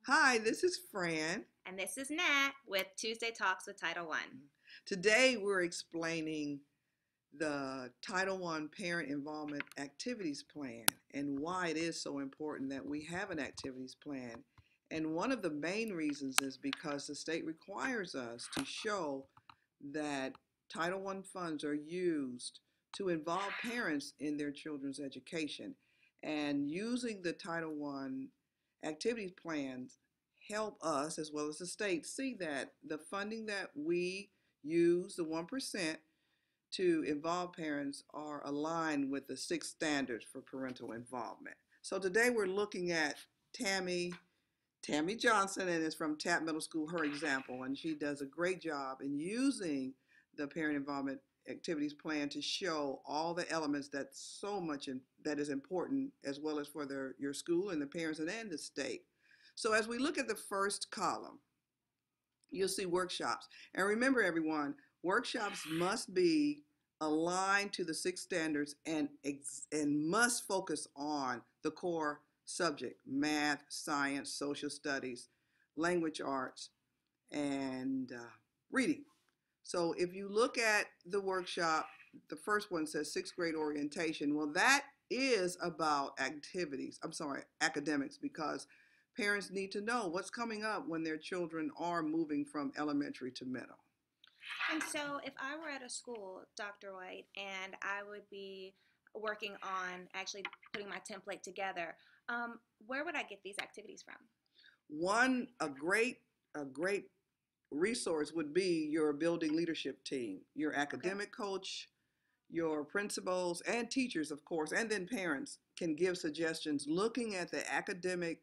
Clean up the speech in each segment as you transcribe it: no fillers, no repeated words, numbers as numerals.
Hi, this is Fran. And this is Nat with Tuesday Talks with Title One. Today we're explaining the Title One Parent Involvement Activities Plan and why it is so important that we have an activities plan. And one of the main reasons is because the state requires us to show that Title One funds are used to involve parents in their children's education. And using the Title One activities plans help us, as well as the state, see that the funding that we use, the 1%, to involve parents are aligned with the 6 standards for parental involvement. So today we're looking at Tammy Johnson, and it's from Tapp Middle School, her example, and she does a great job in using the parent involvement activities plan to show all the elements that is important, as well as for your school and the parents and the state. So as we look at the first column, you'll see workshops. And remember, everyone, workshops must be aligned to the 6 standards and must focus on the core subject: math, science, social studies, language arts, and reading. So if you look at the workshop, the first one says 6th grade orientation. Well, that is about academics, because parents need to know what's coming up when their children are moving from elementary to middle. And so, if I were at a school, Dr. White, and I would be working on actually putting my template together, where would I get these activities from? A great resource would be your building leadership team, your Okay. academic coach, your principals and teachers, of course, and then parents can give suggestions looking at the academic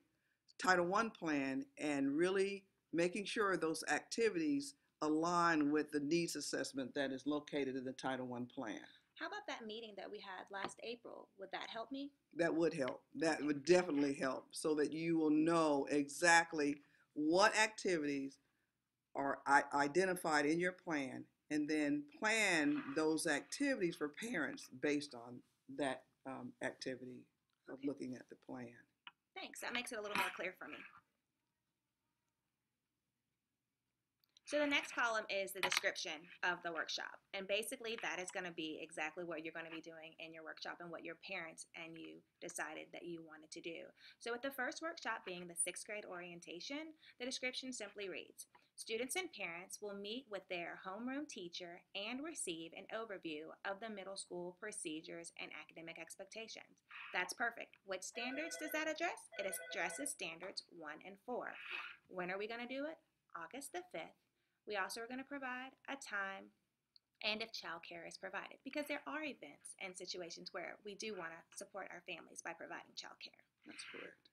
Title One plan and really making sure those activities align with the needs assessment that is located in the Title One plan. How about that meeting that we had last April? Would that help me? That would help. That Okay. would definitely help, so that you will know exactly what activities are identified in your plan, and then plan those activities for parents based on that activity of Okay. looking at the plan. Thanks. That makes it a little more clear for me. So the next column is the description of the workshop. And basically that is going to be exactly what you're going to be doing in your workshop and what your parents and you decided that you wanted to do. So with the first workshop being the 6th grade orientation, the description simply reads, students and parents will meet with their homeroom teacher and receive an overview of the middle school procedures and academic expectations. That's perfect. What standards does that address? It addresses standards 1 and 4. When are we going to do it? August the 5th. We also are going to provide a time and if childcare is provided, because there are events and situations where we do want to support our families by providing childcare. That's correct.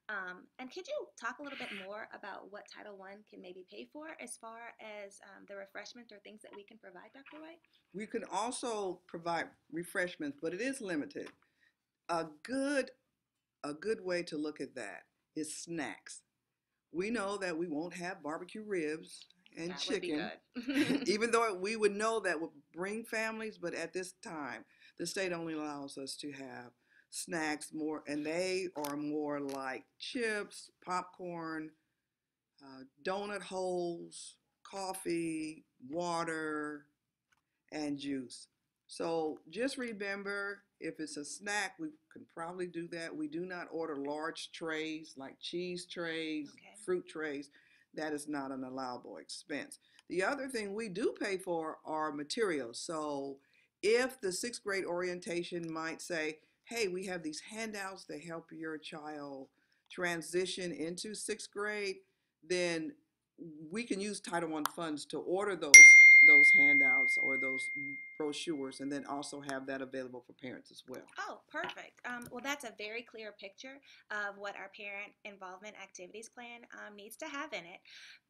And could you talk a little bit more about what Title One can maybe pay for as far as the refreshments or things that we can provide, Dr. White? We can also provide refreshments, but it is limited. A good a good way to look at that is snacks. We know that we won't have barbecue ribs and That would be chicken, good. even though we would know that would bring families, but at this time, the state only allows us to have snacks more, and they are more like chips, popcorn, donut holes, coffee, water, and juice. So just remember, if it's a snack, we can probably do that. We do not order large trays like cheese trays, Okay. fruit trays. That is not an allowable expense. The other thing we do pay for are materials. So if the 6th grade orientation might say, hey, we have these handouts that help your child transition into 6th grade, then we can use Title One funds to order those handouts or those brochures, and then also have that available for parents as well. Oh, perfect. Well, that's a very clear picture of what our parent involvement activities plan needs to have in it.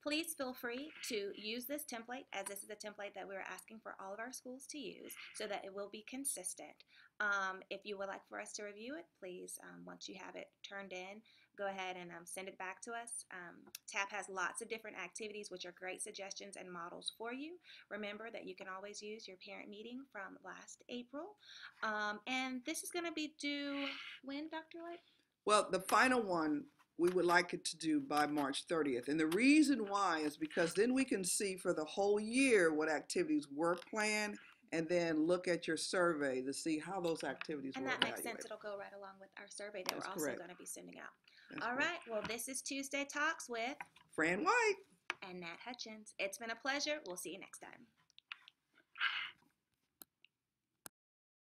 Please feel free to use this template, as this is a template that we're asking for all of our schools to use so that it will be consistent. If you would like for us to review it, please, once you have it turned in, go ahead and send it back to us. TAP has lots of different activities, which are great suggestions and models for you. Remember that you can always use your parent meeting from last April. And this is going to be due when, Dr. White? Well, the final one we would like it to do by March 30th. And the reason why is because then we can see for the whole year what activities were planned, and then look at your survey to see how those activities And were that makes evaluated. sense. It'll go right along with our survey that That's we're also correct. going to be sending out. That's All correct. right. Well, this is Tuesday Talks with Fran White. and Nat Hutchins. It's been a pleasure. We'll see you next time.